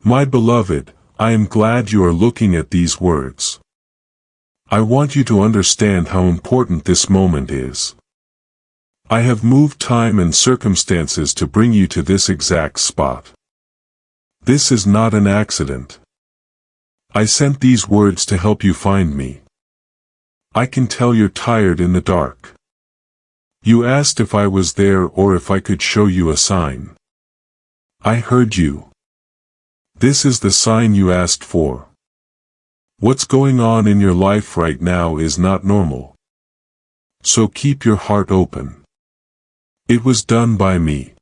My beloved, I am glad you are looking at these words. I want you to understand how important this moment is. I have moved time and circumstances to bring you to this exact spot. This is not an accident. I sent these words to help you find me. I can tell you're tired in the dark. You asked if I was there or if I could show you a sign. I heard you. This is the sign you asked for. What's going on in your life right now is not normal. So keep your heart open. It was done by me.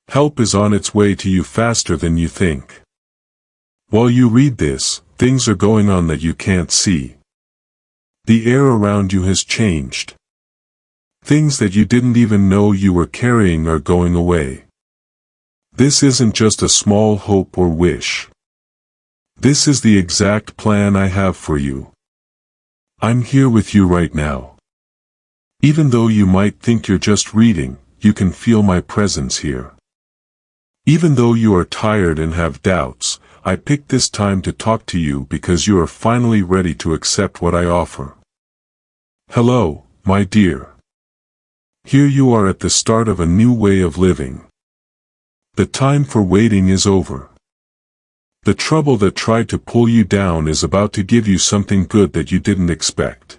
Help is on its way to you faster than you think. While you read this, things are going on that you can't see. The air around you has changed. Things that you didn't even know you were carrying are going away. This isn't just a small hope or wish. This is the exact plan I have for you. I'm here with you right now. Even though you might think you're just reading, you can feel my presence here. Even though you are tired and have doubts, I picked this time to talk to you because you are finally ready to accept what I offer. Hello, my dear. Here you are at the start of a new way of living. The time for waiting is over. The trouble that tried to pull you down is about to give you something good that you didn't expect.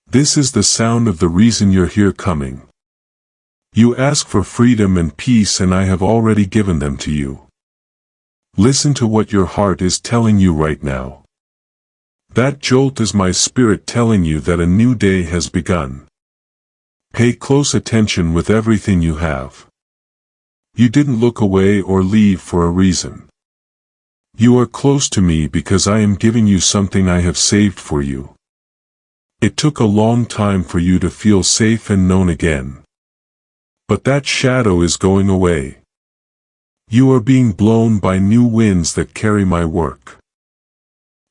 This is the sound of the reason you're here coming. You ask for freedom and peace, and I have already given them to you. Listen to what your heart is telling you right now. That jolt is my spirit telling you that a new day has begun. Pay close attention with everything you have. You didn't look away or leave for a reason. You are close to me because I am giving you something I have saved for you. It took a long time for you to feel safe and known again. But that shadow is going away. You are being blown by new winds that carry my work.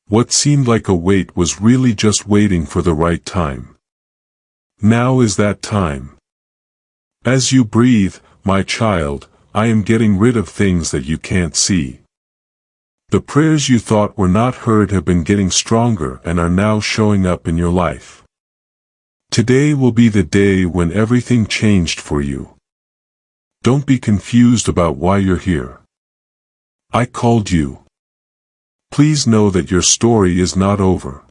What seemed like a wait was really just waiting for the right time. Now is that time. As you breathe, my child, I am getting rid of things that you can't see. The prayers you thought were not heard have been getting stronger and are now showing up in your life. Today will be the day when everything changed for you. Don't be confused about why you're here. I called you. Please know that your story is not over.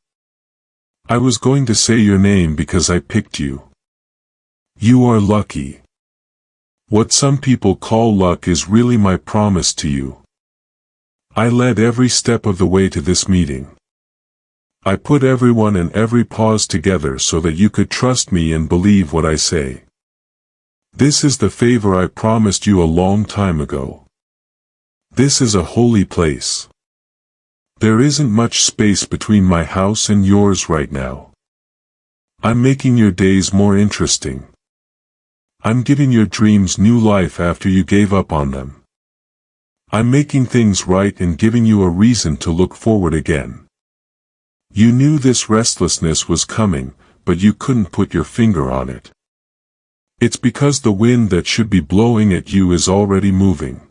I was going to say your name because I picked you. You are lucky. What some people call luck is really my promise to you. I led every step of the way to this meeting. I put everyone and every pause together so that you could trust me and believe what I say. This is the favor I promised you a long time ago. This is a holy place. There isn't much space between my house and yours right now. I'm making your days more interesting. I'm giving your dreams new life after you gave up on them. I'm making things right and giving you a reason to look forward again. You knew this restlessness was coming, but you couldn't put your finger on it. It's because the wind that should be blowing at you is already moving.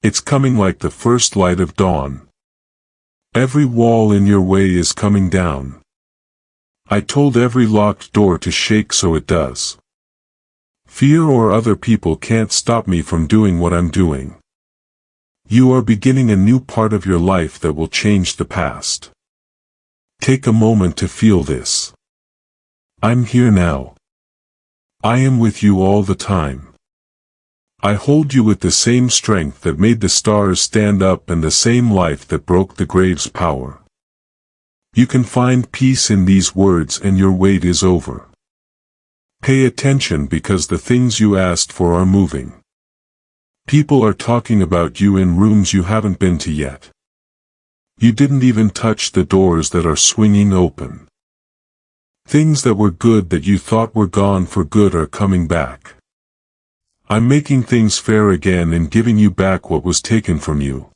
It's coming like the first light of dawn. Every wall in your way is coming down. I told every locked door to shake so it does. Fear or other people can't stop me from doing what I'm doing. You are beginning a new part of your life that will change the past. Take a moment to feel this. I'm here now. I am with you all the time. I hold you with the same strength that made the stars stand up and the same life that broke the grave's power. You can find peace in these words and your wait is over. Pay attention because the things you asked for are moving. People are talking about you in rooms you haven't been to yet. You didn't even touch the doors that are swinging open. Things that were good that you thought were gone for good are coming back. I'm making things fair again and giving you back what was taken from you.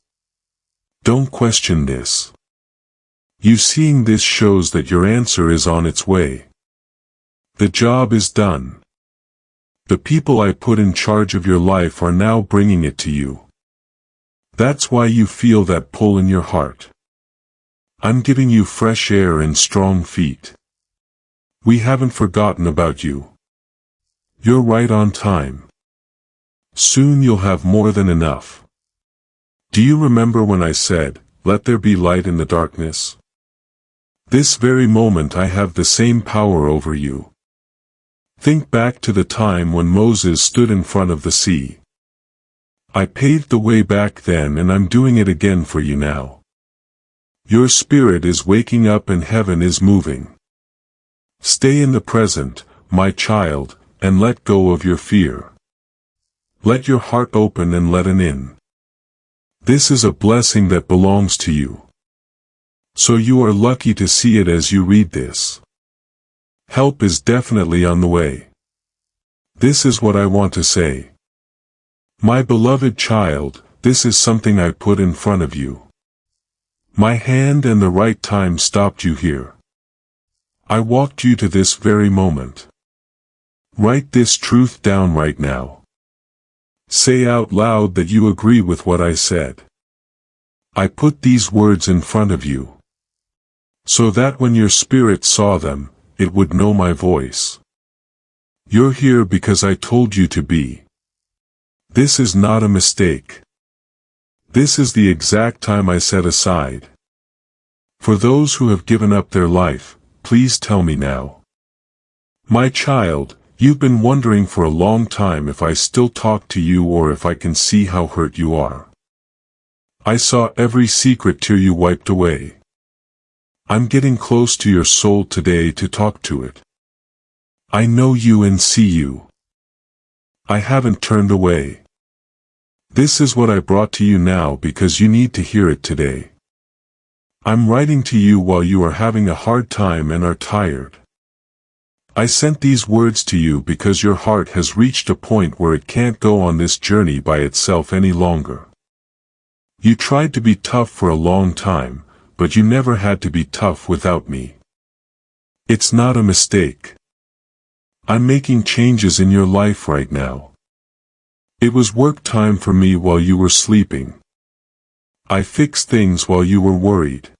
Don't question this. You seeing this shows that your answer is on its way. The job is done. The people I put in charge of your life are now bringing it to you. That's why you feel that pull in your heart. I'm giving you fresh air and strong feet. We haven't forgotten about you. You're right on time. Soon you'll have more than enough. Do you remember when I said, "Let there be light in the darkness"? This very moment I have the same power over you. Think back to the time when Moses stood in front of the sea. I paved the way back then, and I'm doing it again for you now. Your spirit is waking up and heaven is moving. Stay in the present, my child, and let go of your fear. Let your heart open and let it in. This is a blessing that belongs to you. So you are lucky to see it as you read this. Help is definitely on the way. This is what I want to say. My beloved child, this is something I put in front of you. My hand and the right time stopped you here. I walked you to this very moment. Write this truth down right now. Say out loud that you agree with what I said. I put these words in front of you, so that when your spirit saw them, it would know my voice. You're here because I told you to be. This is not a mistake. This is the exact time I set aside. For those who have given up their life, please tell me now. My child, you've been wondering for a long time if I still talk to you or if I can see how hurt you are. I saw every secret tear you wiped away. I'm getting close to your soul today to talk to it. I know you and see you. I haven't turned away. This is what I brought to you now because you need to hear it today. I'm writing to you while you are having a hard time and are tired. I sent these words to you because your heart has reached a point where it can't go on this journey by itself any longer. You tried to be tough for a long time, but you never had to be tough without me. It's not a mistake. I'm making changes in your life right now. It was work time for me while you were sleeping. I fixed things while you were worried.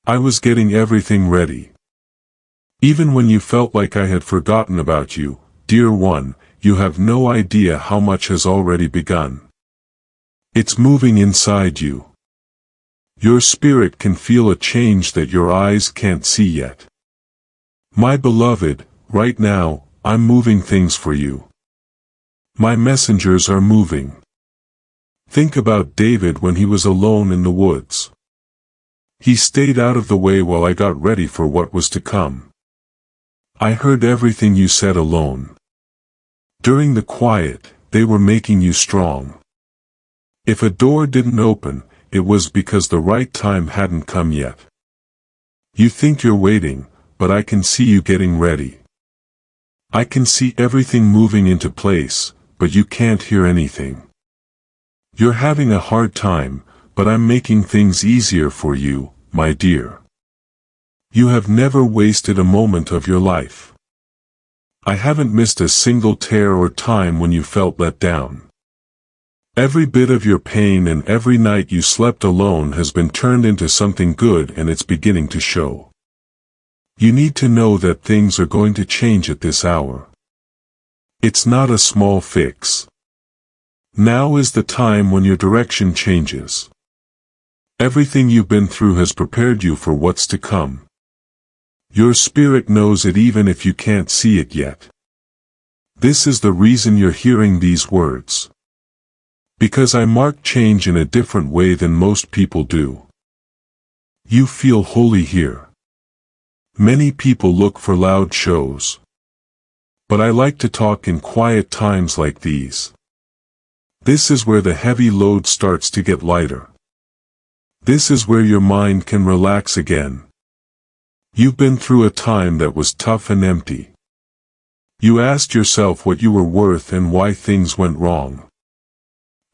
I was getting everything ready. Even when you felt like I had forgotten about you, dear one, you have no idea how much has already begun. It's moving inside you. Your spirit can feel a change that your eyes can't see yet. My beloved, right now, I'm moving things for you. My messengers are moving. Think about David when he was alone in the woods. He stayed out of the way while I got ready for what was to come. I heard everything you said alone. During the quiet, they were making you strong. If a door didn't open, it was because the right time hadn't come yet. You think you're waiting, but I can see you getting ready. I can see everything moving into place, but you can't hear anything. You're having a hard time, but I'm making things easier for you, my dear. You have never wasted a moment of your life. I haven't missed a single tear or time when you felt let down. Every bit of your pain and every night you slept alone has been turned into something good, and it's beginning to show. You need to know that things are going to change at this hour. It's not a small fix. Now is the time when your direction changes. Everything you've been through has prepared you for what's to come. Your spirit knows it even if you can't see it yet. This is the reason you're hearing these words. Because I mark change in a different way than most people do. You feel holy here. Many people look for loud shows. But I like to talk in quiet times like these. This is where the heavy load starts to get lighter. This is where your mind can relax again. You've been through a time that was tough and empty. You asked yourself what you were worth and why things went wrong.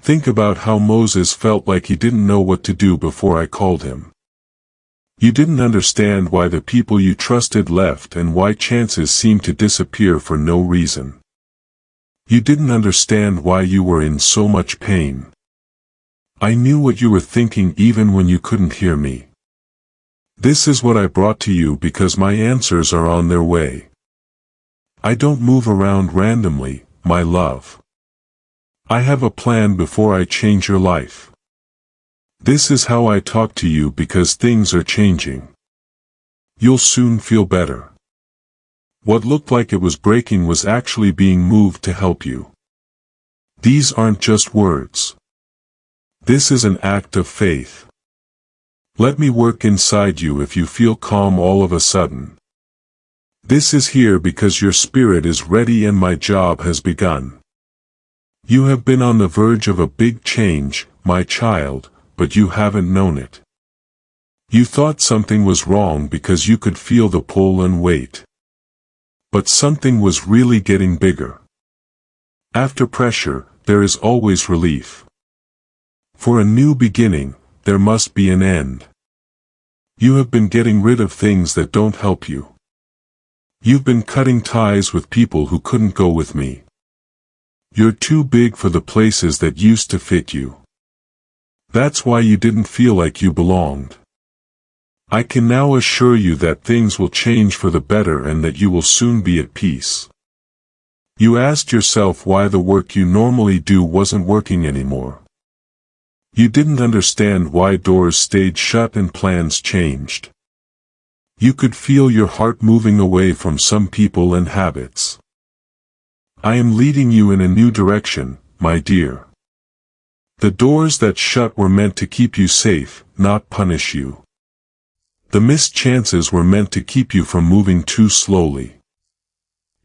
Think about how Moses felt like he didn't know what to do before I called him. You didn't understand why the people you trusted left and why chances seemed to disappear for no reason. You didn't understand why you were in so much pain. I knew what you were thinking even when you couldn't hear me. This is what I brought to you because my answers are on their way. I don't move around randomly, my love. I have a plan before I change your life. This is how I talk to you because things are changing. You'll soon feel better. What looked like it was breaking was actually being moved to help you. These aren't just words. This is an act of faith. Let me work inside you if you feel calm all of a sudden. This is here because your spirit is ready and my job has begun. You have been on the verge of a big change, my child, but you haven't known it. You thought something was wrong because you could feel the pull and weight. But something was really getting bigger. After pressure, there is always relief. For a new beginning, there must be an end. You have been getting rid of things that don't help you. You've been cutting ties with people who couldn't go with me. You're too big for the places that used to fit you. That's why you didn't feel like you belonged. I can now assure you that things will change for the better and that you will soon be at peace. You asked yourself why the work you normally do wasn't working anymore. You didn't understand why doors stayed shut and plans changed. You could feel your heart moving away from some people and habits. I am leading you in a new direction, my dear. The doors that shut were meant to keep you safe, not punish you. The missed chances were meant to keep you from moving too slowly.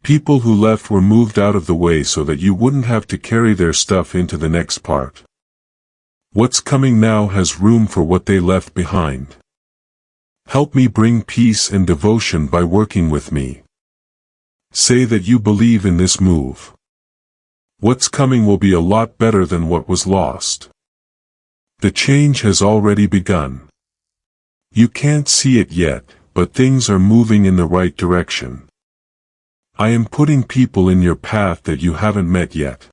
People who left were moved out of the way so that you wouldn't have to carry their stuff into the next part. What's coming now has room for what they left behind. Help me bring peace and devotion by working with me. Say that you believe in this move. What's coming will be a lot better than what was lost. The change has already begun. You can't see it yet, but things are moving in the right direction. I am putting people in your path that you haven't met yet.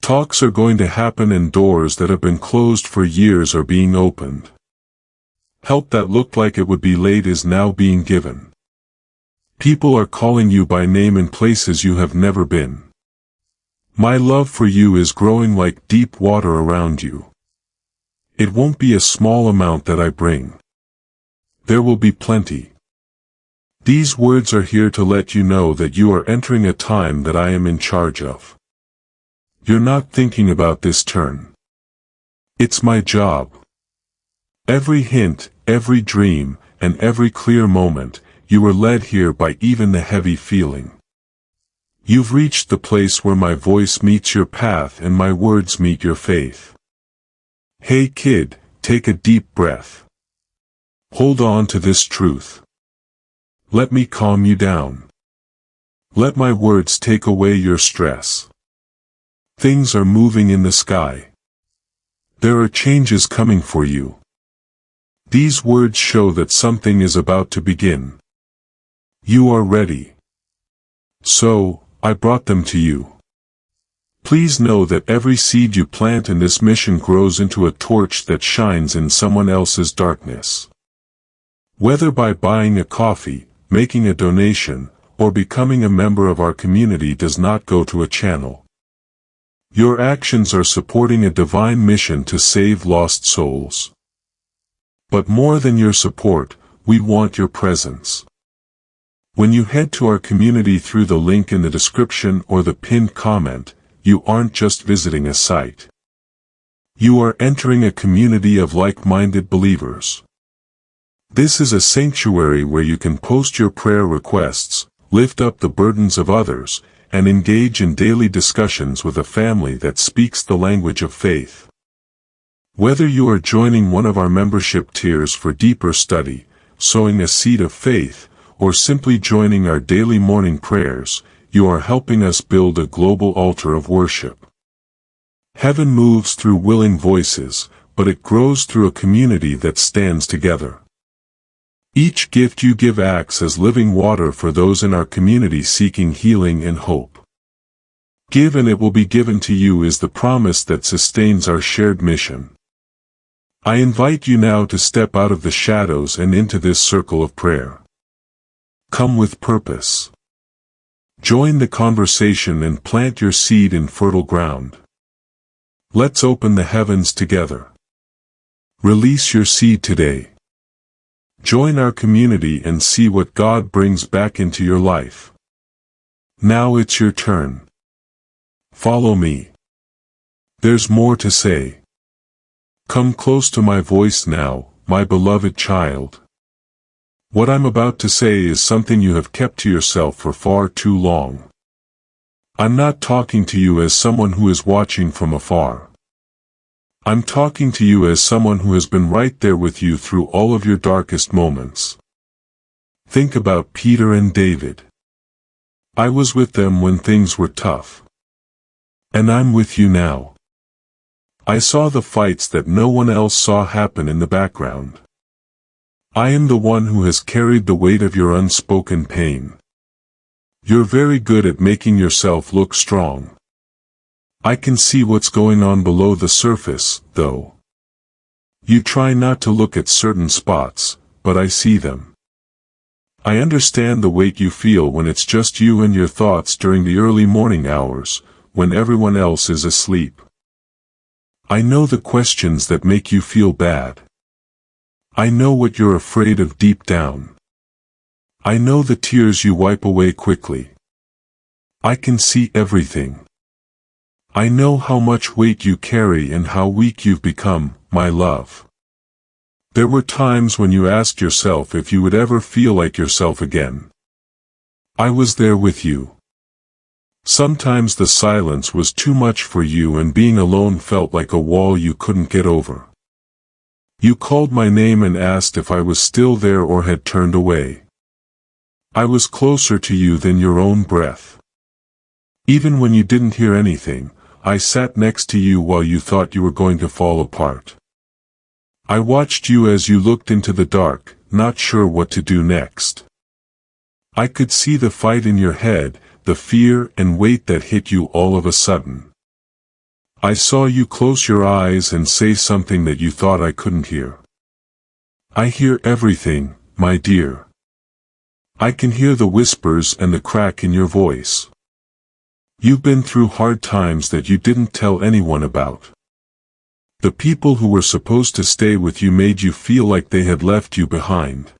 Talks are going to happen and doors that have been closed for years are being opened. Help that looked like it would be late is now being given. People are calling you by name in places you have never been. My love for you is growing like deep water around you. It won't be a small amount that I bring. There will be plenty. These words are here to let you know that you are entering a time that I am in charge of. You're not thinking about this turn. It's my job. Every hint, every dream, and every clear moment, you were led here by even the heavy feeling. You've reached the place where my voice meets your path and my words meet your faith. Hey kid, take a deep breath. Hold on to this truth. Let me calm you down. Let my words take away your stress. Things are moving in the sky. There are changes coming for you. These words show that something is about to begin. You are ready. So, I brought them to you. Please know that every seed you plant in this mission grows into a torch that shines in someone else's darkness. Whether by buying a coffee, making a donation, or becoming a member of our community does not go to a channel. Your actions are supporting a divine mission to save lost souls. But more than your support, we want your presence. When you head to our community through the link in the description or the pinned comment, you aren't just visiting a site. You are entering a community of like-minded believers. This is a sanctuary where you can post your prayer requests, lift up the burdens of others, and engage in daily discussions with a family that speaks the language of faith. Whether you are joining one of our membership tiers for deeper study, sowing a seed of faith, or simply joining our daily morning prayers, you are helping us build a global altar of worship. Heaven moves through willing voices, but it grows through a community that stands together. Each gift you give acts as living water for those in our community seeking healing and hope. Give and it will be given to you is the promise that sustains our shared mission. I invite you now to step out of the shadows and into this circle of prayer. Come with purpose. Join the conversation and plant your seed in fertile ground. Let's open the heavens together. Release your seed today. Join our community and see what God brings back into your life. Now it's your turn. Follow me. There's more to say. Come close to my voice now, my beloved child. What I'm about to say is something you have kept to yourself for far too long. I'm not talking to you as someone who is watching from afar. I'm talking to you as someone who has been right there with you through all of your darkest moments. Think about Peter and David. I was with them when things were tough. And I'm with you now. I saw the fights that no one else saw happen in the background. I am the one who has carried the weight of your unspoken pain. You're very good at making yourself look strong. I can see what's going on below the surface, though. You try not to look at certain spots, but I see them. I understand the weight you feel when it's just you and your thoughts during the early morning hours, when everyone else is asleep. I know the questions that make you feel bad. I know what you're afraid of deep down. I know the tears you wipe away quickly. I can see everything. I know how much weight you carry and how weak you've become, my love. There were times when you asked yourself if you would ever feel like yourself again. I was there with you. Sometimes the silence was too much for you and being alone felt like a wall you couldn't get over. You called my name and asked if I was still there or had turned away. I was closer to you than your own breath. Even when you didn't hear anything, I sat next to you while you thought you were going to fall apart. I watched you as you looked into the dark, not sure what to do next. I could see the fight in your head, the fear and weight that hit you all of a sudden. I saw you close your eyes and say something that you thought I couldn't hear. I hear everything, my dear. I can hear the whispers and the crack in your voice. You've been through hard times that you didn't tell anyone about. The people who were supposed to stay with you made you feel like they had left you behind.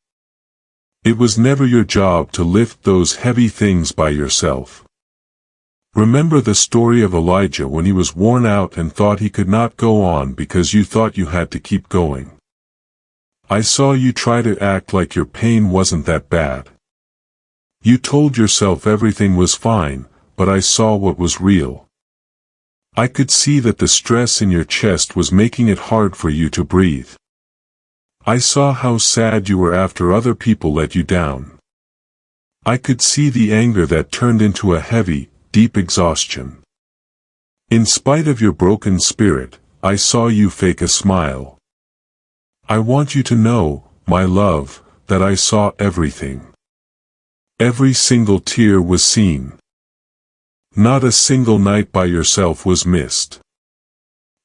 It was never your job to lift those heavy things by yourself. Remember the story of Elijah when he was worn out and thought he could not go on because you thought you had to keep going. I saw you try to act like your pain wasn't that bad. You told yourself everything was fine, but I saw what was real. I could see that the stress in your chest was making it hard for you to breathe. I saw how sad you were after other people let you down. I could see the anger that turned into a heavy, deep exhaustion. In spite of your broken spirit, I saw you fake a smile. I want you to know, my love, that I saw everything. Every single tear was seen. Not a single night by yourself was missed.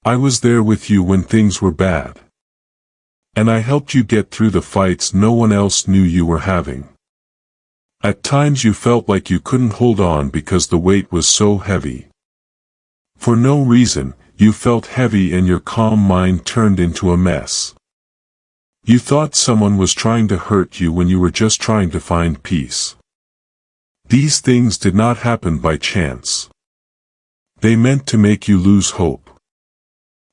I was there with you when things were bad. And I helped you get through the fights no one else knew you were having. At times you felt like you couldn't hold on because the weight was so heavy. For no reason, you felt heavy and your calm mind turned into a mess. You thought someone was trying to hurt you when you were just trying to find peace. These things did not happen by chance. They meant to make you lose hope.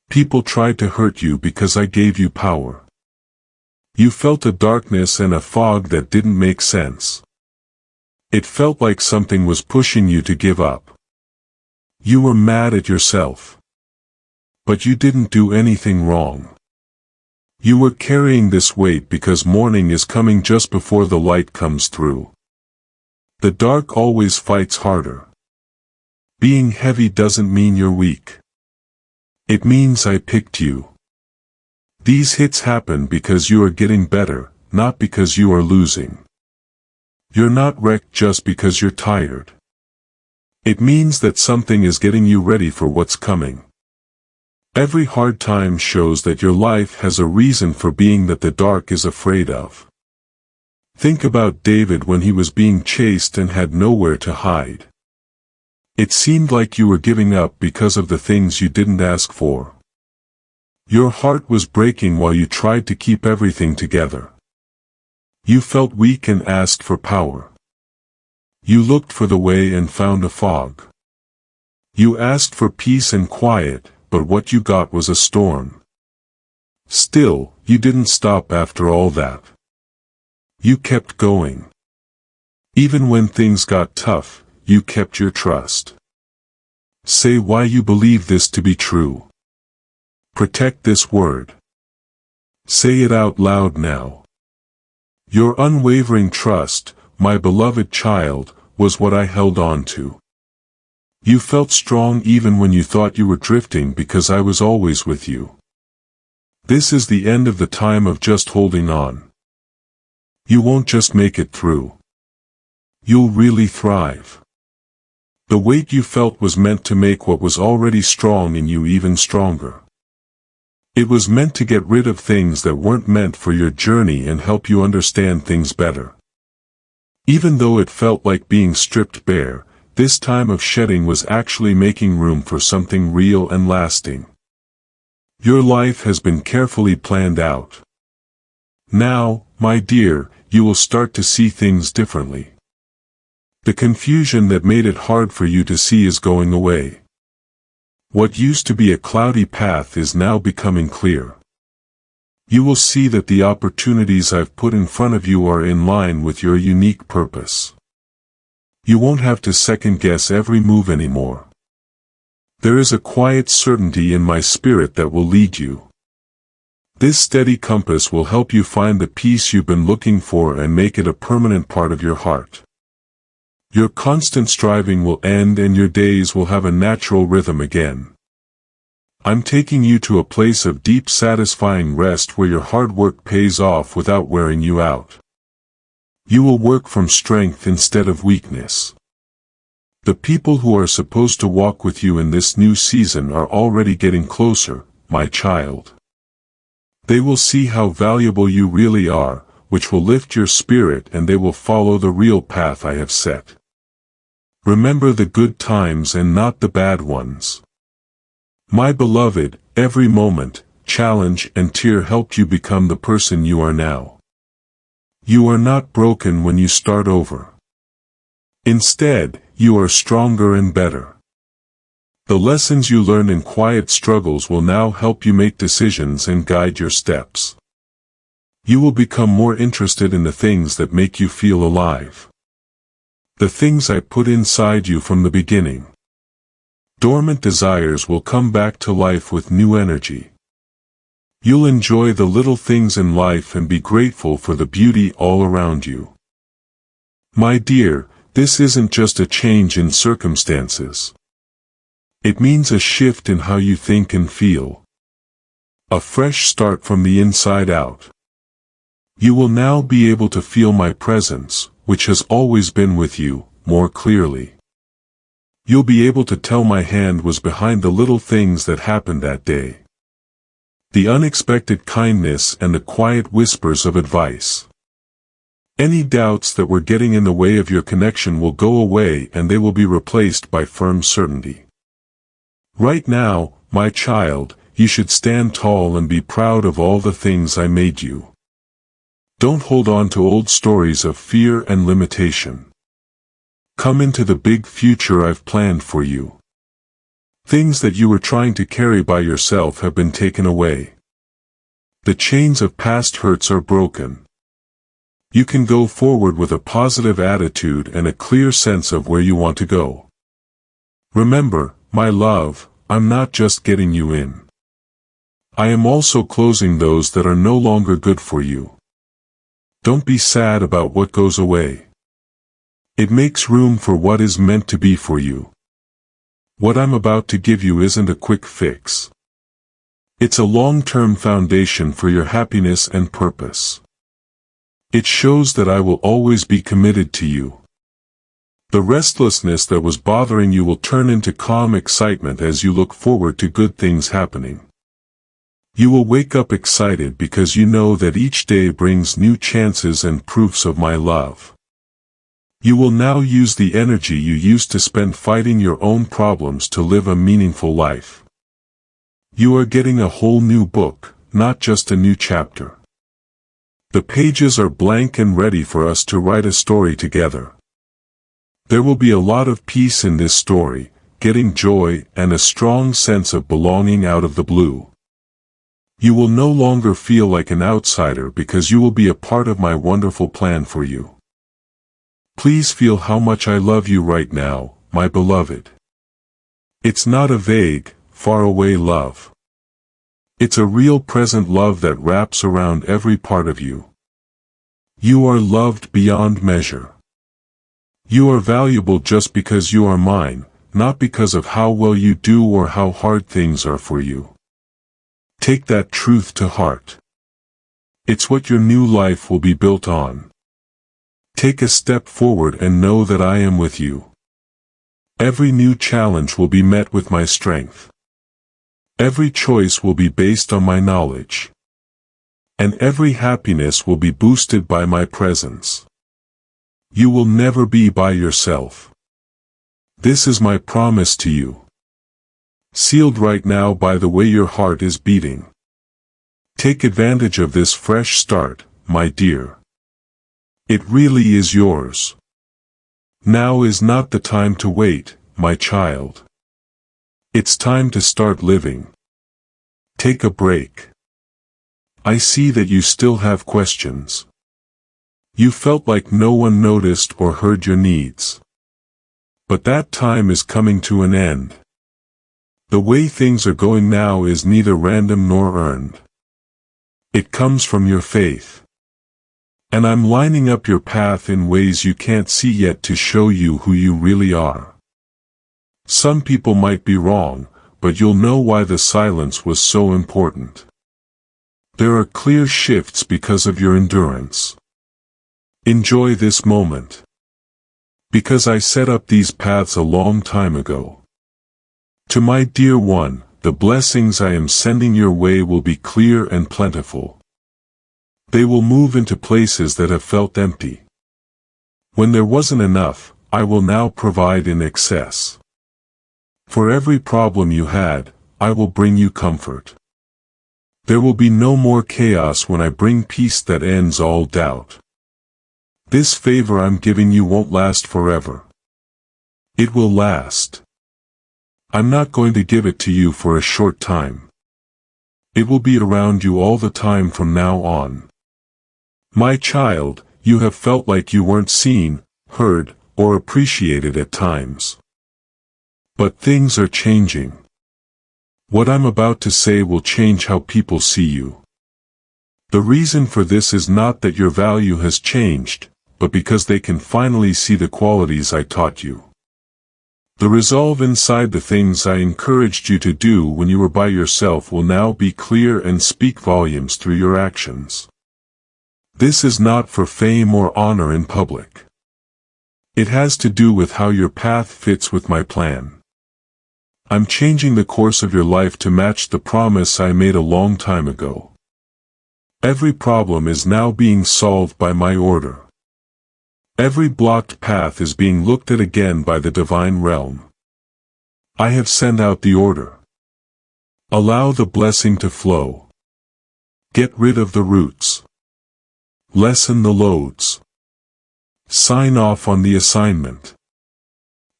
People tried to hurt you because I gave you power. You felt a darkness and a fog that didn't make sense. It felt like something was pushing you to give up. You were mad at yourself. But you didn't do anything wrong. You were carrying this weight because morning is coming just before the light comes through. The dark always fights harder. Being heavy doesn't mean you're weak. It means I picked you. These hits happen because you are getting better, not because you are losing. You're not wrecked just because you're tired. It means that something is getting you ready for what's coming. Every hard time shows that your life has a reason for being that the dark is afraid of. Think about David when he was being chased and had nowhere to hide. It seemed like you were giving up because of the things you didn't ask for. Your heart was breaking while you tried to keep everything together. You felt weak and asked for power. You looked for the way and found a fog. You asked for peace and quiet, but what you got was a storm. Still, you didn't stop after all that. You kept going. Even when things got tough, you kept your trust. Say why you believe this to be true. Protect this word. Say it out loud now. Your unwavering trust, my beloved child, was what I held on to. You felt strong even when you thought you were drifting because I was always with you. This is the end of the time of just holding on. You won't just make it through. You'll really thrive. The weight you felt was meant to make what was already strong in you even stronger. It was meant to get rid of things that weren't meant for your journey and help you understand things better. Even though it felt like being stripped bare, this time of shedding was actually making room for something real and lasting. Your life has been carefully planned out. Now, my dear, you will start to see things differently. The confusion that made it hard for you to see is going away. What used to be a cloudy path is now becoming clear. You will see that the opportunities I've put in front of you are in line with your unique purpose. You won't have to second-guess every move anymore. There is a quiet certainty in my spirit that will lead you. This steady compass will help you find the peace you've been looking for and make it a permanent part of your heart. Your constant striving will end and your days will have a natural rhythm again. I'm taking you to a place of deep satisfying rest where your hard work pays off without wearing you out. You will work from strength instead of weakness. The people who are supposed to walk with you in this new season are already getting closer, my child. They will see how valuable you really are, which will lift your spirit, and they will follow the real path I have set. Remember the good times and not the bad ones. My beloved, every moment, challenge and tear helped you become the person you are now. You are not broken when you start over. Instead, you are stronger and better. The lessons you learn in quiet struggles will now help you make decisions and guide your steps. You will become more interested in the things that make you feel alive. The things I put inside you from the beginning. Dormant desires will come back to life with new energy. You'll enjoy the little things in life and be grateful for the beauty all around you. My dear, this isn't just a change in circumstances. It means a shift in how you think and feel. A fresh start from the inside out. You will now be able to feel my presence, which has always been with you, more clearly. You'll be able to tell my hand was behind the little things that happened that day. The unexpected kindness and the quiet whispers of advice. Any doubts that were getting in the way of your connection will go away and they will be replaced by firm certainty. Right now, my child, you should stand tall and be proud of all the things I made you. Don't hold on to old stories of fear and limitation. Come into the big future I've planned for you. Things that you were trying to carry by yourself have been taken away. The chains of past hurts are broken. You can go forward with a positive attitude and a clear sense of where you want to go. Remember, my love, I'm not just getting you in. I am also closing those that are no longer good for you. Don't be sad about what goes away. It makes room for what is meant to be for you. What I'm about to give you isn't a quick fix. It's a long-term foundation for your happiness and purpose. It shows that I will always be committed to you. The restlessness that was bothering you will turn into calm excitement as you look forward to good things happening. You will wake up excited because you know that each day brings new chances and proofs of my love. You will now use the energy you used to spend fighting your own problems to live a meaningful life. You are getting a whole new book, not just a new chapter. The pages are blank and ready for us to write a story together. There will be a lot of peace in this story, getting joy and a strong sense of belonging out of the blue. You will no longer feel like an outsider because you will be a part of my wonderful plan for you. Please feel how much I love you right now, my beloved. It's not a vague, faraway love. It's a real present love that wraps around every part of you. You are loved beyond measure. You are valuable just because you are mine, not because of how well you do or how hard things are for you. Take that truth to heart. It's what your new life will be built on. Take a step forward and know that I am with you. Every new challenge will be met with my strength. Every choice will be based on my knowledge. And every happiness will be boosted by my presence. You will never be by yourself. This is my promise to you. Sealed right now by the way your heart is beating. Take advantage of this fresh start, my dear. It really is yours. Now is not the time to wait, my child. It's time to start living. Take a break. I see that you still have questions. You felt like no one noticed or heard your needs. But that time is coming to an end. The way things are going now is neither random nor earned. It comes from your faith. And I'm lining up your path in ways you can't see yet to show you who you really are. Some people might be wrong, but you'll know why the silence was so important. There are clear shifts because of your endurance. Enjoy this moment. Because I set up these paths a long time ago. To my dear one, the blessings I am sending your way will be clear and plentiful. They will move into places that have felt empty. When there wasn't enough, I will now provide in excess. For every problem you had, I will bring you comfort. There will be no more chaos when I bring peace that ends all doubt. This favor I'm giving you won't last forever. It will last. I'm not going to give it to you for a short time. It will be around you all the time from now on. My child, you have felt like you weren't seen, heard, or appreciated at times. But things are changing. What I'm about to say will change how people see you. The reason for this is not that your value has changed, but because they can finally see the qualities I taught you. The resolve inside the things I encouraged you to do when you were by yourself will now be clear and speak volumes through your actions. This is not for fame or honor in public. It has to do with how your path fits with my plan. I'm changing the course of your life to match the promise I made a long time ago. Every problem is now being solved by my order. Every blocked path is being looked at again by the divine realm. I have sent out the order. Allow the blessing to flow. Get rid of the roots. Lessen the loads. Sign off on the assignment.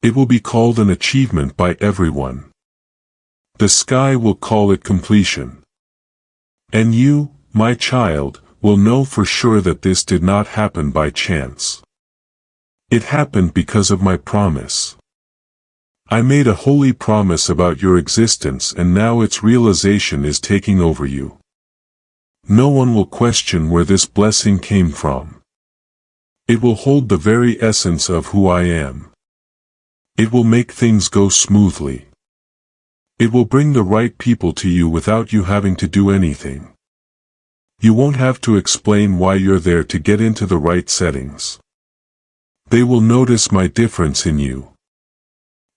It will be called an achievement by everyone. The sky will call it completion. And you, my child, will know for sure that this did not happen by chance. It happened because of my promise. I made a holy promise about your existence and now its realization is taking over you. No one will question where this blessing came from. It will hold the very essence of who I am. It will make things go smoothly. It will bring the right people to you without you having to do anything. You won't have to explain why you're there to get into the right settings. They will notice my difference in you.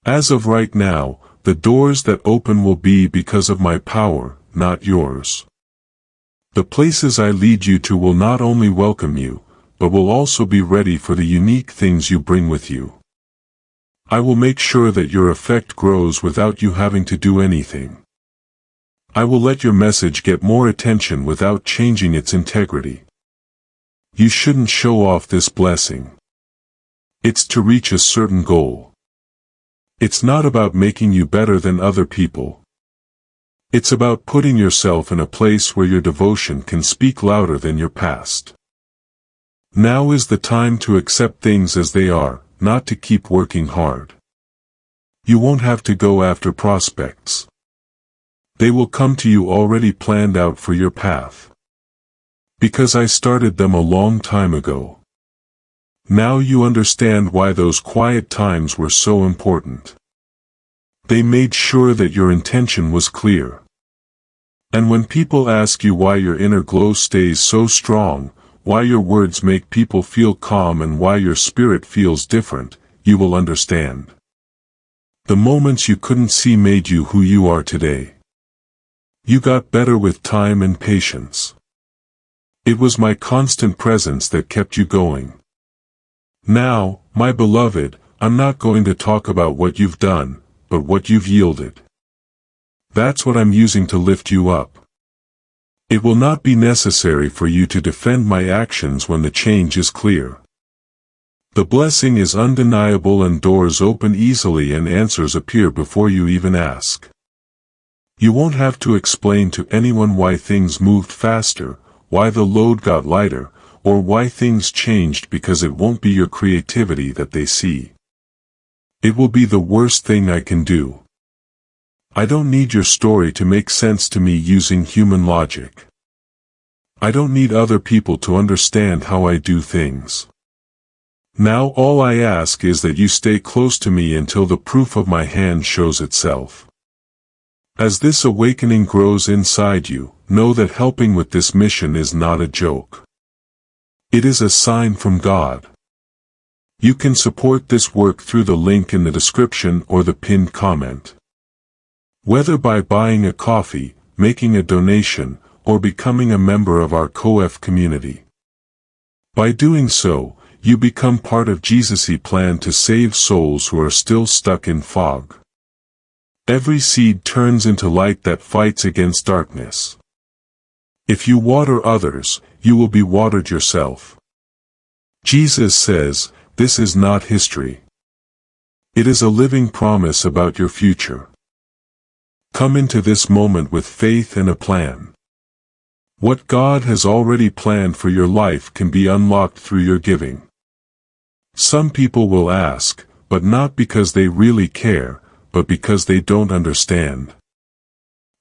As of right now, the doors that open will be because of my power, not yours. The places I lead you to will not only welcome you, but will also be ready for the unique things you bring with you. I will make sure that your effect grows without you having to do anything. I will let your message get more attention without changing its integrity. You shouldn't show off this blessing. It's to reach a certain goal. It's not about making you better than other people. It's about putting yourself in a place where your devotion can speak louder than your past. Now is the time to accept things as they are, not to keep working hard. You won't have to go after prospects. They will come to you already planned out for your path. Because I started them a long time ago. Now you understand why those quiet times were so important. They made sure that your intention was clear. And when people ask you why your inner glow stays so strong, why your words make people feel calm and why your spirit feels different, you will understand. The moments you couldn't see made you who you are today. You got better with time and patience. It was my constant presence that kept you going. Now, my beloved, I'm not going to talk about what you've done, but what you've yielded. That's what I'm using to lift you up. It will not be necessary for you to defend my actions when the change is clear. The blessing is undeniable and doors open easily and answers appear before you even ask. You won't have to explain to anyone why things moved faster, why the load got lighter, or why things changed because it won't be your creativity that they see. It will be the worst thing I can do. I don't need your story to make sense to me using human logic. I don't need other people to understand how I do things. Now all I ask is that you stay close to me until the proof of my hand shows itself. As this awakening grows inside you, know that helping with this mission is not a joke. It is a sign from God. You can support this work through the link in the description or the pinned comment. Whether by buying a coffee, making a donation, or becoming a member of our COEF community. By doing so, you become part of Jesus' plan to save souls who are still stuck in fog. Every seed turns into light that fights against darkness. If you water others, you will be watered yourself. Jesus says, this is not history. It is a living promise about your future. Come into this moment with faith and a plan. What God has already planned for your life can be unlocked through your giving. Some people will ask, but not because they really care, but because they don't understand.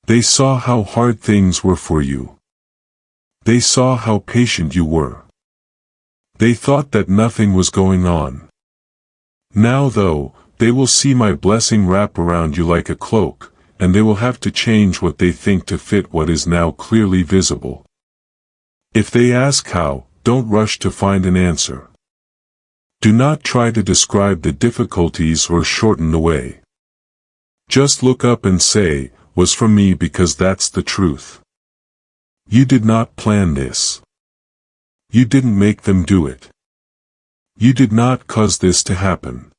They saw how hard things were for you. They saw how patient you were. They thought that nothing was going on. Now though, they will see my blessing wrap around you like a cloak, and they will have to change what they think to fit what is now clearly visible. If they ask how, don't rush to find an answer. Do not try to describe the difficulties or shorten the way. Just look up and say, was from me, because that's the truth. You did not plan this. You didn't make them do it. You did not cause this to happen.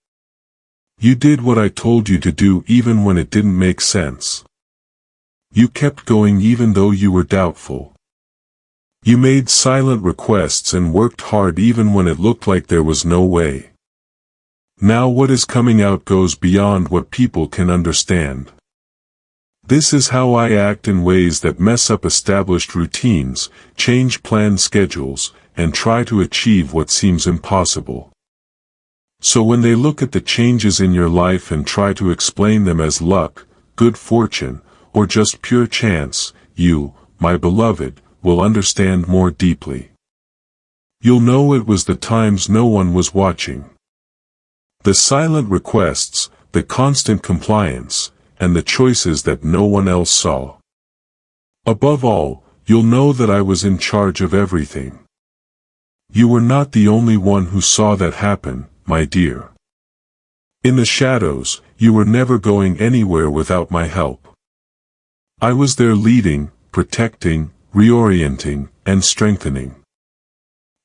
You did what I told you to do even when it didn't make sense. You kept going even though you were doubtful. You made silent requests and worked hard even when it looked like there was no way. Now what is coming out goes beyond what people can understand. This is how I act in ways that mess up established routines, change planned schedules, and try to achieve what seems impossible. So when they look at the changes in your life and try to explain them as luck, good fortune, or just pure chance, you, my beloved, will understand more deeply. You'll know it was the times no one was watching. The silent requests, the constant compliance, and the choices that no one else saw. Above all, you'll know that I was in charge of everything. You were not the only one who saw that happen, my dear. In the shadows, you were never going anywhere without my help. I was there leading, protecting, reorienting, and strengthening.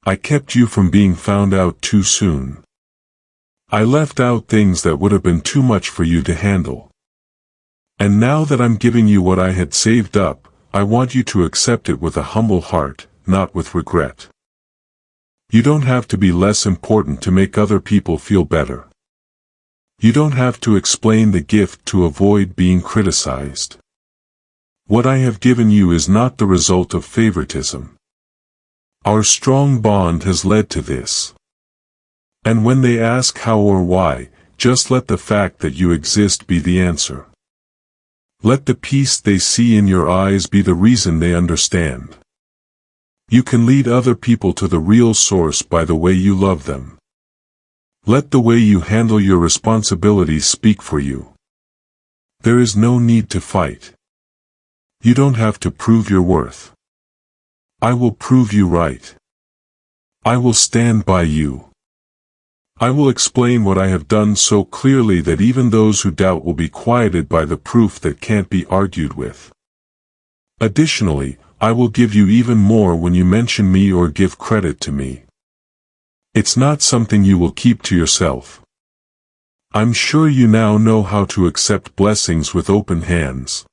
I kept you from being found out too soon. I left out things that would have been too much for you to handle. And now that I'm giving you what I had saved up, I want you to accept it with a humble heart, not with regret. You don't have to be less important to make other people feel better. You don't have to explain the gift to avoid being criticized. What I have given you is not the result of favoritism. Our strong bond has led to this. And when they ask how or why, just let the fact that you exist be the answer. Let the peace they see in your eyes be the reason they understand. You can lead other people to the real source by the way you love them. Let the way you handle your responsibilities speak for you. There is no need to fight. You don't have to prove your worth. I will prove you right. I will stand by you. I will explain what I have done so clearly that even those who doubt will be quieted by the proof that can't be argued with. Additionally, I will give you even more when you mention me or give credit to me. It's not something you will keep to yourself. I'm sure you now know how to accept blessings with open hands.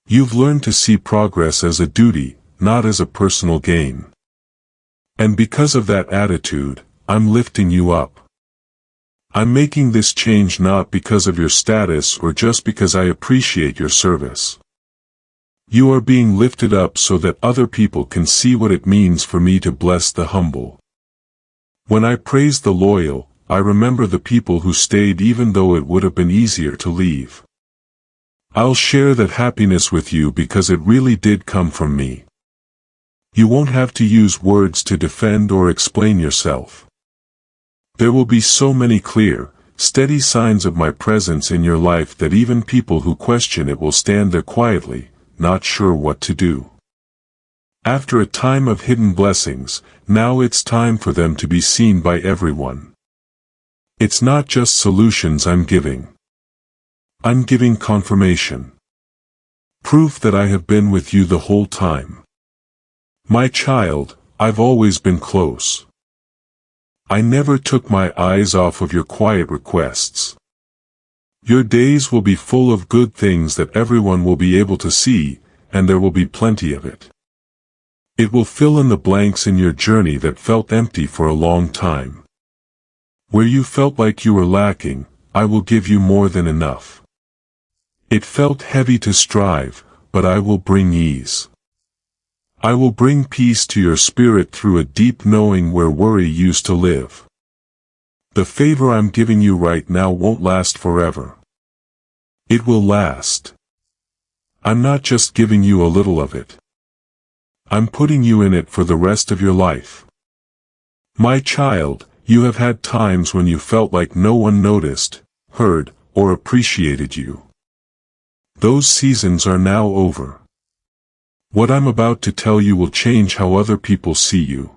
You've learned to see progress as a duty, not as a personal gain. And because of that attitude, I'm lifting you up. I'm making this change not because of your status or just because I appreciate your service. You are being lifted up so that other people can see what it means for me to bless the humble. When I praise the loyal, I remember the people who stayed even though it would have been easier to leave. I'll share that happiness with you because it really did come from me. You won't have to use words to defend or explain yourself. There will be so many clear, steady signs of my presence in your life that even people who question it will stand there quietly, not sure what to do. After a time of hidden blessings, now it's time for them to be seen by everyone. It's not just solutions I'm giving. I'm giving confirmation. Proof that I have been with you the whole time. My child, I've always been close. I never took my eyes off of your quiet requests. Your days will be full of good things that everyone will be able to see, and there will be plenty of it. It will fill in the blanks in your journey that felt empty for a long time. Where you felt like you were lacking, I will give you more than enough. It felt heavy to strive, but I will bring ease. I will bring peace to your spirit through a deep knowing where worry used to live. The favor I'm giving you right now won't last forever. It will last. I'm not just giving you a little of it. I'm putting you in it for the rest of your life. My child, you have had times when you felt like no one noticed, heard, or appreciated you. Those seasons are now over. What I'm about to tell you will change how other people see you.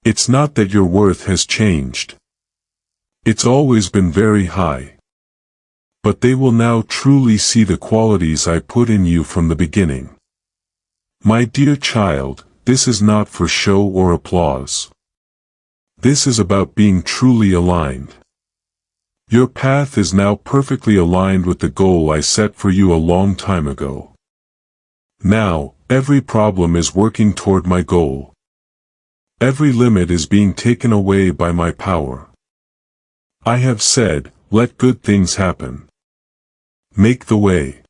It's not that your worth has changed. It's always been very high. But they will now truly see the qualities I put in you from the beginning. My dear child, this is not for show or applause. This is about being truly aligned. Your path is now perfectly aligned with the goal I set for you a long time ago. Now, every problem is working toward my goal. Every limit is being taken away by my power. I have said, let good things happen. Make the way.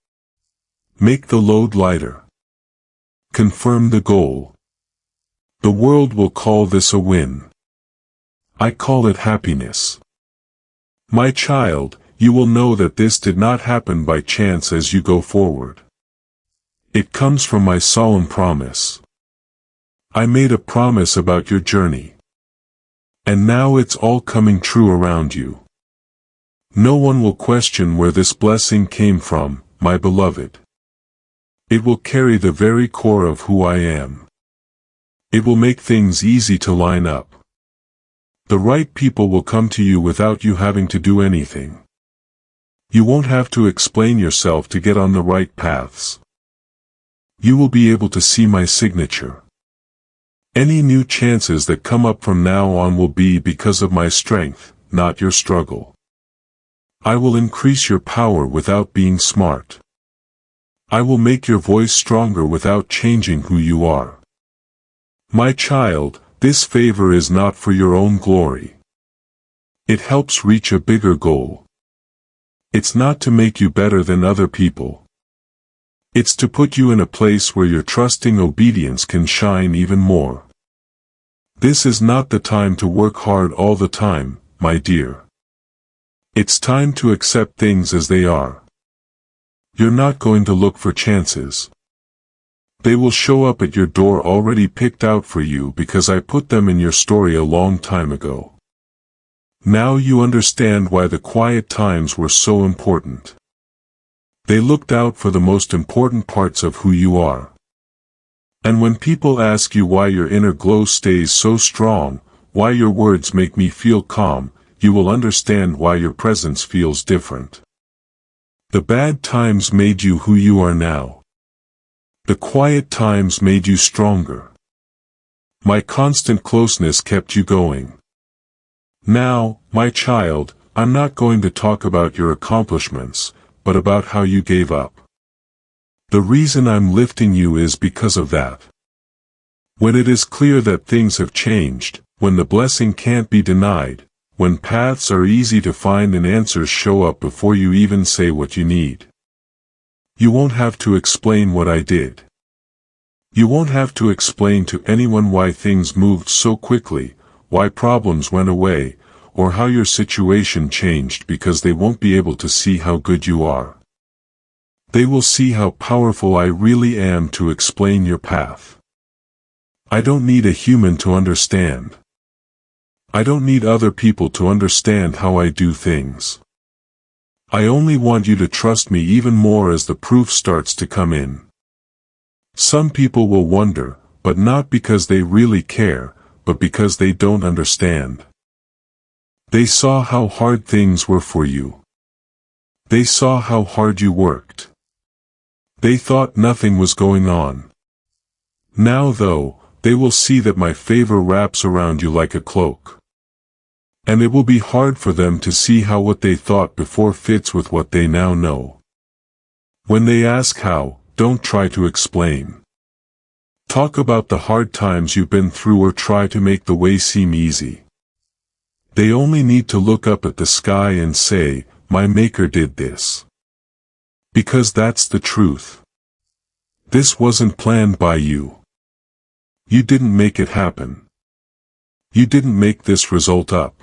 Make the load lighter. Confirm the goal. The world will call this a win. I call it happiness. My child, you will know that this did not happen by chance as you go forward. It comes from my solemn promise. I made a promise about your journey. And now it's all coming true around you. No one will question where this blessing came from, my beloved. It will carry the very core of who I am. It will make things easy to line up. The right people will come to you without you having to do anything. You won't have to explain yourself to get on the right paths. You will be able to see my signature. Any new chances that come up from now on will be because of my strength, not your struggle. I will increase your power without being smart. I will make your voice stronger without changing who you are. My child, this favor is not for your own glory. It helps reach a bigger goal. It's not to make you better than other people. It's to put you in a place where your trusting obedience can shine even more. This is not the time to work hard all the time, my dear. It's time to accept things as they are. You're not going to look for chances. They will show up at your door already picked out for you because I put them in your story a long time ago. Now you understand why the quiet times were so important. They looked out for the most important parts of who you are. And when people ask you why your inner glow stays so strong, why your words make me feel calm, you will understand why your presence feels different. The bad times made you who you are now. The quiet times made you stronger. My constant closeness kept you going. Now, my child, I'm not going to talk about your accomplishments, but about how you gave up. The reason I'm lifting you is because of that. When it is clear that things have changed, when the blessing can't be denied, when paths are easy to find and answers show up before you even say what you need. You won't have to explain what I did. You won't have to explain to anyone why things moved so quickly, why problems went away, or how your situation changed because they won't be able to see how good you are. They will see how powerful I really am to explain your path. I don't need a human to understand. I don't need other people to understand how I do things. I only want you to trust me even more as the proof starts to come in. Some people will wonder, but not because they really care, but because they don't understand. They saw how hard things were for you. They saw how hard you worked. They thought nothing was going on. Now though, they will see that my favor wraps around you like a cloak. And it will be hard for them to see how what they thought before fits with what they now know. When they ask how, don't try to explain. Talk about the hard times you've been through or try to make the way seem easy. They only need to look up at the sky and say, my Maker did this. Because that's the truth. This wasn't planned by you. You didn't make it happen. You didn't make this result up.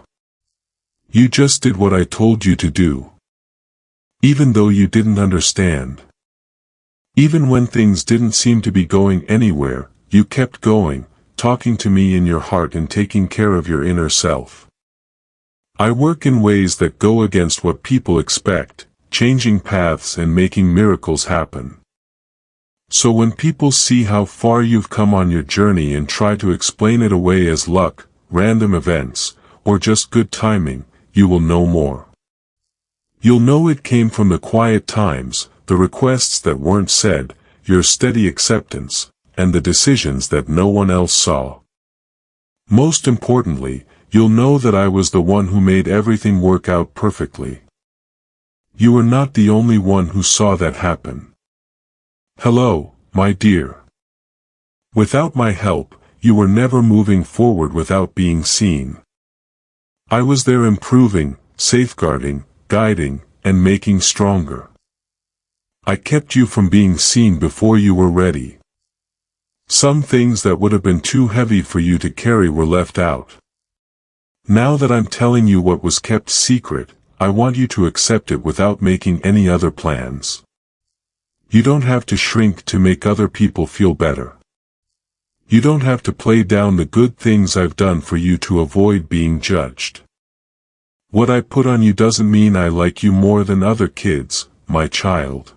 You just did what I told you to do. Even though you didn't understand. Even when things didn't seem to be going anywhere, you kept going, talking to me in your heart and taking care of your inner self. I work in ways that go against what people expect, changing paths and making miracles happen. So when people see how far you've come on your journey and try to explain it away as luck, random events, or just good timing, you will know more. You'll know it came from the quiet times, the requests that weren't said, your steady acceptance, and the decisions that no one else saw. Most importantly, you'll know that I was the one who made everything work out perfectly. You were not the only one who saw that happen. Hello, my dear. Without my help, you were never moving forward without being seen. I was there improving, safeguarding, guiding, and making stronger. I kept you from being seen before you were ready. Some things that would have been too heavy for you to carry were left out. Now that I'm telling you what was kept secret, I want you to accept it without making any other plans. You don't have to shrink to make other people feel better. You don't have to play down the good things I've done for you to avoid being judged. What I put on you doesn't mean I like you more than other kids, my child.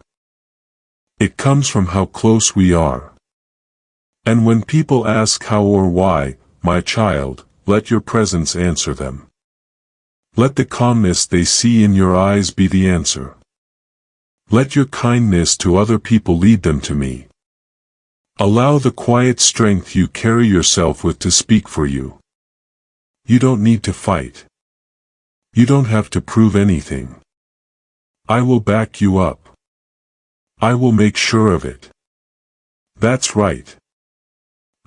It comes from how close we are. And when people ask how or why, my child, let your presence answer them. Let the calmness they see in your eyes be the answer. Let your kindness to other people lead them to me. Allow the quiet strength you carry yourself with to speak for you. You don't need to fight. You don't have to prove anything. I will back you up. I will make sure of it. That's right.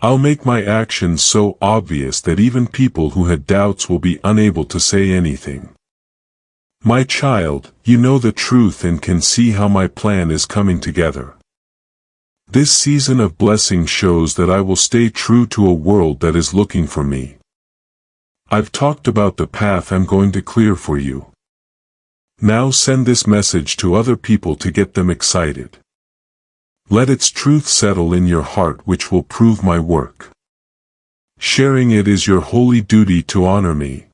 I'll make my actions so obvious that even people who had doubts will be unable to say anything. My child, you know the truth and can see how my plan is coming together. This season of blessing shows that I will stay true to a world that is looking for me. I've talked about the path I'm going to clear for you. Now send this message to other people to get them excited. Let its truth settle in your heart, which will prove my work. Sharing it is your holy duty to honor me.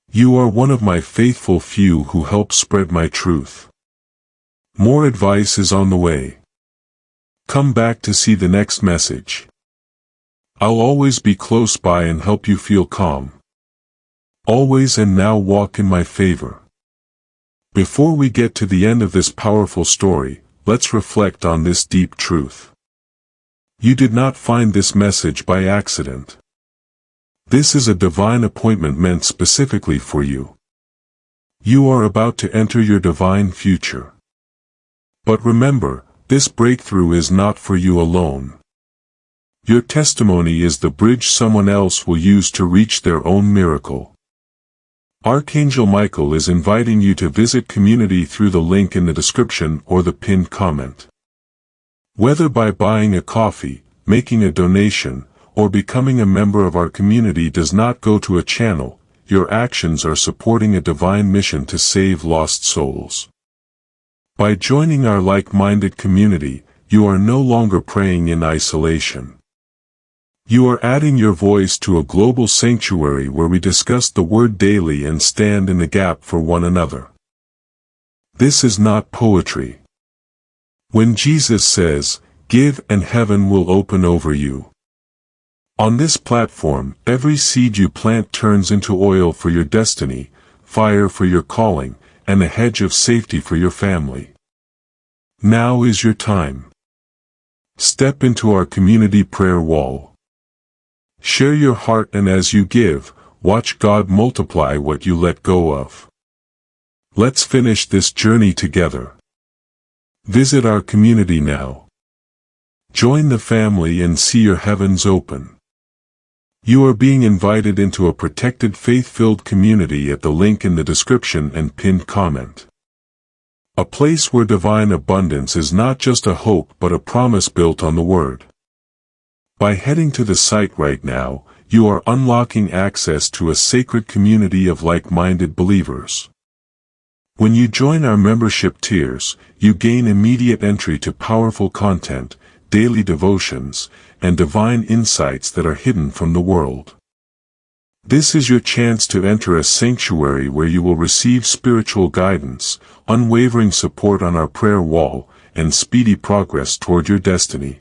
You are one of my faithful few who help spread my truth. More advice is on the way. Come back to see the next message. I'll always be close by and help you feel calm. Always and now walk in my favor. Before we get to the end of this powerful story, let's reflect on this deep truth. You did not find this message by accident. This is a divine appointment meant specifically for you. You are about to enter your divine future. But remember, this breakthrough is not for you alone. Your testimony is the bridge someone else will use to reach their own miracle. Archangel Michael is inviting you to visit Community through the link in the description or the pinned comment. Whether by buying a coffee, making a donation, or becoming a member of our community does not go to a channel, your actions are supporting a divine mission to save lost souls. By joining our like-minded community, you are no longer praying in isolation. You are adding your voice to a global sanctuary where we discuss the Word daily and stand in the gap for one another. This is not poetry. When Jesus says, "Give and heaven will open over you." On this platform, every seed you plant turns into oil for your destiny, fire for your calling, and a hedge of safety for your family. Now is your time. Step into our community prayer wall. Share your heart, and as you give, watch God multiply what you let go of. Let's finish this journey together. Visit our community now. Join the family and see your heavens open. You are being invited into a protected faith-filled community at the link in the description and pinned comment. A place where divine abundance is not just a hope but a promise built on the Word. By heading to the site right now, you are unlocking access to a sacred community of like-minded believers. When you join our membership tiers, you gain immediate entry to powerful content, daily devotions, and divine insights that are hidden from the world. This is your chance to enter a sanctuary where you will receive spiritual guidance, unwavering support on our prayer wall, and speedy progress toward your destiny.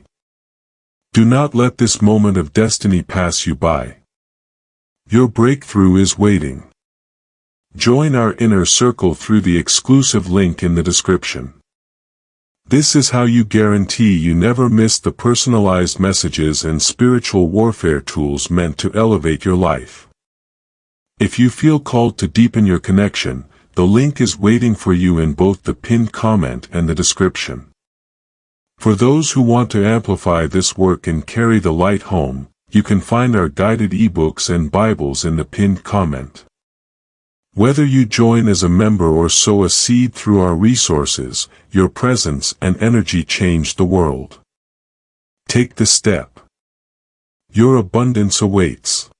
Do not let this moment of destiny pass you by. Your breakthrough is waiting. Join our inner circle through the exclusive link in the description. This is how you guarantee you never miss the personalized messages and spiritual warfare tools meant to elevate your life. If you feel called to deepen your connection, the link is waiting for you in both the pinned comment and the description. For those who want to amplify this work and carry the light home, you can find our guided ebooks and Bibles in the pinned comment. Whether you join as a member or sow a seed through our resources, your presence and energy change the world. Take the step. Your abundance awaits.